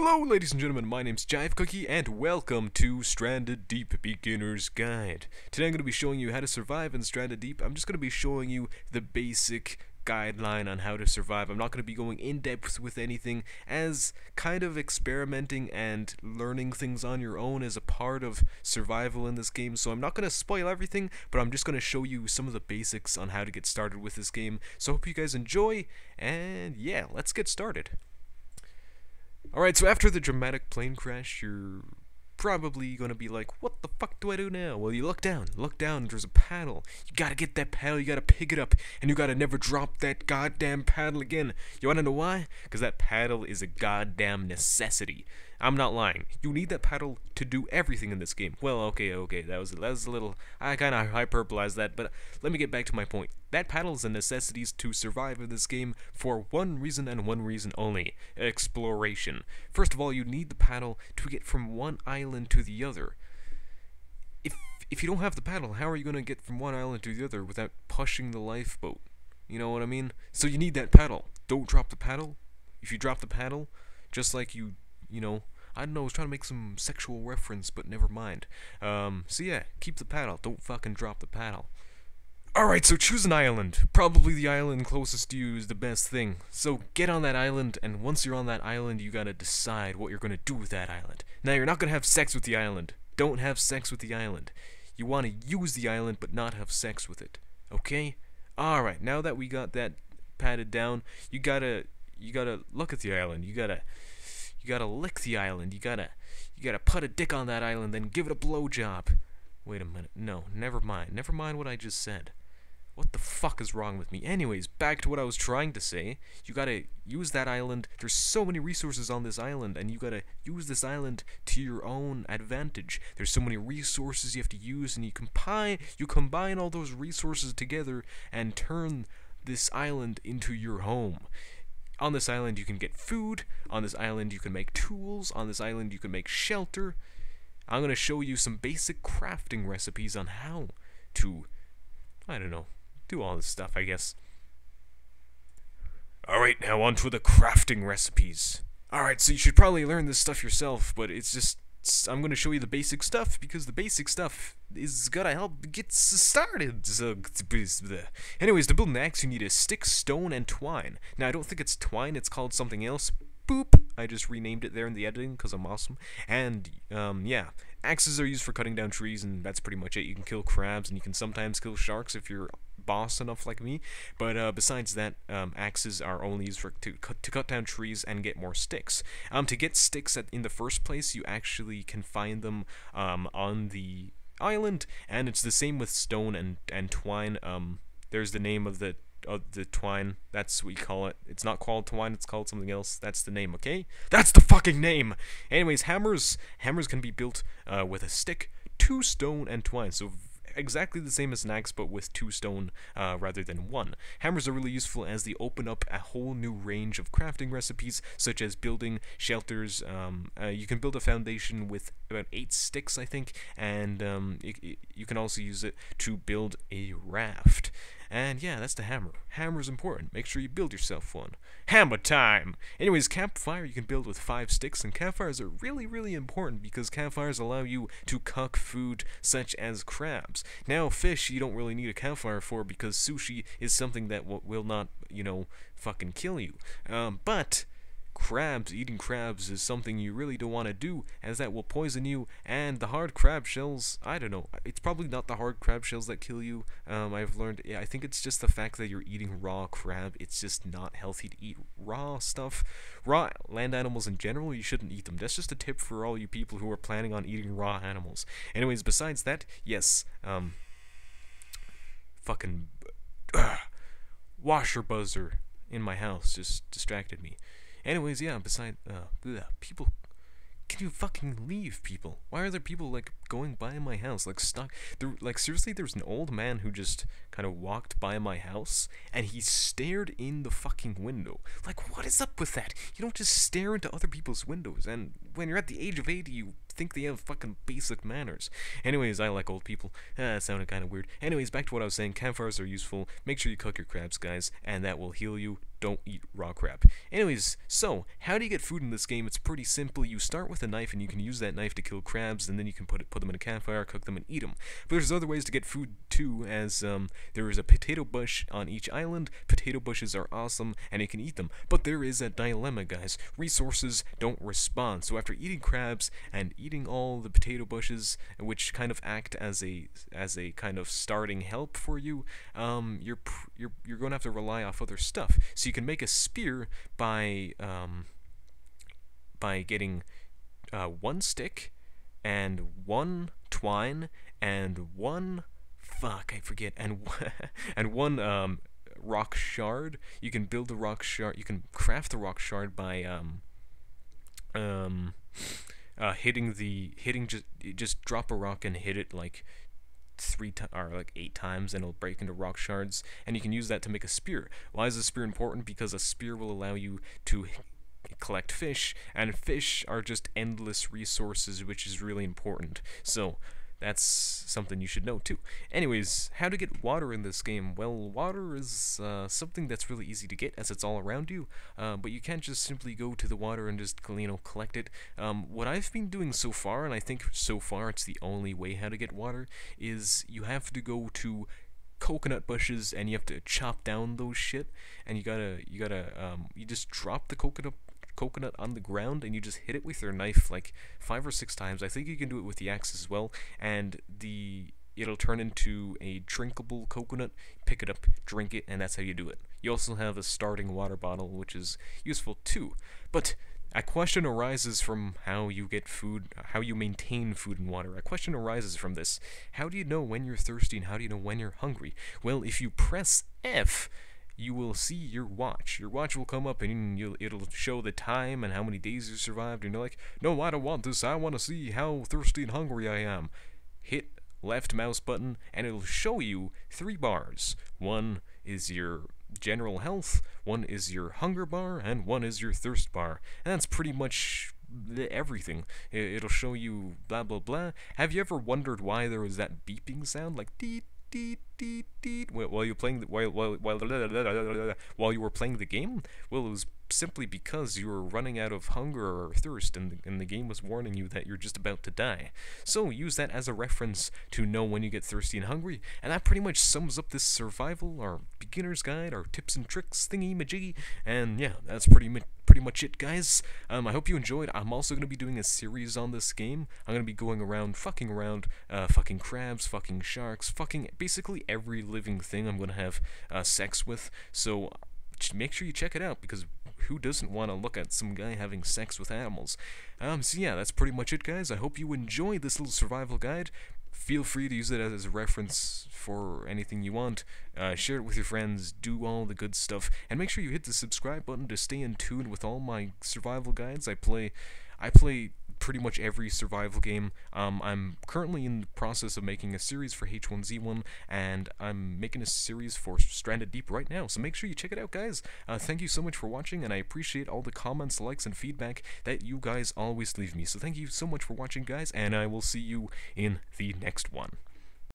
Hello ladies and gentlemen, my name's Jive Cookie and welcome to Stranded Deep Beginner's Guide. Today I'm going to be showing you how to survive in Stranded Deep. I'm just going to be showing you the basic guideline on how to survive. I'm not going to be going in depth with anything, as kind of experimenting and learning things on your own is a part of survival in this game. So I'm not going to spoil everything, but I'm just going to show you some of the basics on how to get started with this game. So I hope you guys enjoy, and yeah, let's get started. Alright, so after the dramatic plane crash, you're probably gonna be like, what the fuck do I do now? Well, you look down, and there's a paddle. You gotta get that paddle, you gotta pick it up, and you gotta never drop that goddamn paddle again. You wanna know why? Because that paddle is a goddamn necessity. I'm not lying. You need that paddle to do everything in this game. Well, okay, that was a little, I kinda hyperbolized that, but let me get back to my point. That paddle is a necessity to survive in this game for one reason and one reason only: exploration. First of all, you need the paddle to get from one island to the other. If you don't have the paddle, how are you gonna get from one island to the other without pushing the lifeboat? You know what I mean? So you need that paddle. Don't drop the paddle. If you drop the paddle, just like you know, I don't know, I was trying to make some sexual reference, but never mind. So yeah, keep the paddle. Don't fucking drop the paddle. Alright, so choose an island. Probably the island closest to you is the best thing. So get on that island, and once you're on that island, you gotta decide what you're gonna do with that island. Now, you're not gonna have sex with the island. Don't have sex with the island. You wanna use the island, but not have sex with it. Okay? Alright, now that we got that patted down, you gotta look at the island. You gotta lick the island. You gotta put a dick on that island, then give it a blowjob. Wait a minute. No, never mind. Never mind what I just said. What the fuck is wrong with me? Anyways, back to what I was trying to say. You gotta use that island. There's so many resources on this island, and you gotta use this island to your own advantage. There's so many resources you have to use, and you combine all those resources together and turn this island into your home. On this island you can get food, on this island you can make tools, on this island you can make shelter. I'm going to show you some basic crafting recipes on how to, I don't know, do all this stuff, I guess. Alright, now on to the crafting recipes. Alright, so you should probably learn this stuff yourself, but I'm going to show you the basic stuff, because the basic stuff is gonna help get started. So, anyways, to build an axe, you need a stick, stone, and twine. Now, I don't think it's twine, it's called something else. Boop! I just renamed it there in the editing, because I'm awesome. And, yeah. Axes are used for cutting down trees, and that's pretty much it. You can kill crabs, and you can sometimes kill sharks if you're boss enough like me. But, besides that, axes are only used to cut down trees and get more sticks. To get sticks in the first place, you actually can find them, on the island, and it's the same with stone and twine. There's the name of the twine. That's what we call it. It's not called twine, it's called something else. That's the name, okay? That's the fucking name! Anyways, hammers can be built with a stick, 2 stone, and twine. So exactly the same as an axe, but with 2 stone rather than 1. Hammers are really useful as they open up a whole new range of crafting recipes, such as building shelters. You can build a foundation with about 8 sticks, I think, and you can also use it to build a raft. And yeah, that's the hammer. Hammer's important. Make sure you build yourself one. Hammer time! Anyways, campfire you can build with 5 sticks, and campfires are really, really important because campfires allow you to cook food such as crabs. Now, fish you don't really need a campfire for because sushi is something that will not, fucking kill you. But eating crabs is something you really don't want to do, as that will poison you, and the hard crab shells, I don't know, it's probably not the hard crab shells that kill you. I've learned, I think it's just the fact that you're eating raw crab. It's just not healthy to eat raw stuff. Raw land animals in general, you shouldn't eat them. That's just a tip for all you people who are planning on eating raw animals. Anyways, besides that, yes, fucking washer buzzer in my house just distracted me. Anyways, yeah, people, can you fucking leave, people? Why are there people, going by my house, stuck? Seriously, there's an old man who just kind of walked by my house, and he stared in the fucking window. What is up with that? You don't just stare into other people's windows, and when you're at the age of 80, you think they have fucking basic manners. Anyways, I like old people. That sounded kind of weird. Anyways, back to what I was saying. Campfires are useful. Make sure you cook your crabs, guys, and that will heal you. don't eat raw crab. Anyways, so how do you get food in this game? It's pretty simple. You start with a knife, and you can use that knife to kill crabs, and then you can put them in a campfire, cook them, and eat them. But there's other ways to get food too, as there is a potato bush on each island. Potato bushes are awesome, and you can eat them. But there is a dilemma, guys. Resources don't respond. So after eating crabs and eating all the potato bushes, which kind of act as a kind of starting help for you, you're going to have to rely off other stuff. So you can make a spear by getting one stick and one twine and one and one rock shard. You can build the rock shard. You can craft the rock shard by just drop a rock and hit it like 8 times, and it'll break into rock shards, and you can use that to make a spear. Why is a spear important? Because a spear will allow you to collect fish, and fish are just endless resources, which is really important. So that's something you should know too. Anyways, how to get water in this game? Well, water is something that's really easy to get, as it's all around you, but you can't just simply go to the water and just collect it. What I've been doing so far, and I think so far it's the only way how to get water, is you have to go to coconut bushes and you have to chop down those shit, and you just drop the coconut on the ground, and you just hit it with your knife like 5 or 6 times. I think you can do it with the axe as well, and it'll turn into a drinkable coconut. Pick it up, drink it, and that's how you do it. You also have a starting water bottle, which is useful too. But a question arises from how you get food, how you maintain food and water. A question arises from this. How do you know when you're thirsty, and how do you know when you're hungry? Well, if you press F, you will see your watch. Your watch will come up, and it'll show the time and how many days you survived, and you're like, no, I don't want this. I want to see how thirsty and hungry I am. Hit left mouse button, and it'll show you 3 bars. One is your general health, one is your hunger bar, and one is your thirst bar. And that's pretty much everything. It'll show you blah blah blah. Have you ever wondered why there was that beeping sound, like deet deet deet deet, while you were playing the game? Well, it was simply because you were running out of hunger or thirst, and the game was warning you that you're just about to die. So use that as a reference to know when you get thirsty and hungry, and that pretty much sums up this survival, our beginner's guide, our tips and tricks thingy-majiggy, and yeah, that's pretty much it, guys. I hope you enjoyed. I'm also going to be doing a series on this game. I'm going to be going around, fucking crabs, fucking sharks, fucking basically every living thing I'm going to have sex with, so make sure you check it out, because who doesn't want to look at some guy having sex with animals? So yeah, that's pretty much it, guys. I hope you enjoyed this little survival guide. Feel free to use it as a reference for anything you want. Share it with your friends, do all the good stuff, and make sure you hit the subscribe button to stay in tune with all my survival guides. I play pretty much every survival game. I'm currently in the process of making a series for H1Z1, and I'm making a series for Stranded Deep right now, so make sure you check it out, guys. Thank you so much for watching, and I appreciate all the comments, likes, and feedback that you guys always leave me. So thank you so much for watching, guys, and I will see you in the next one.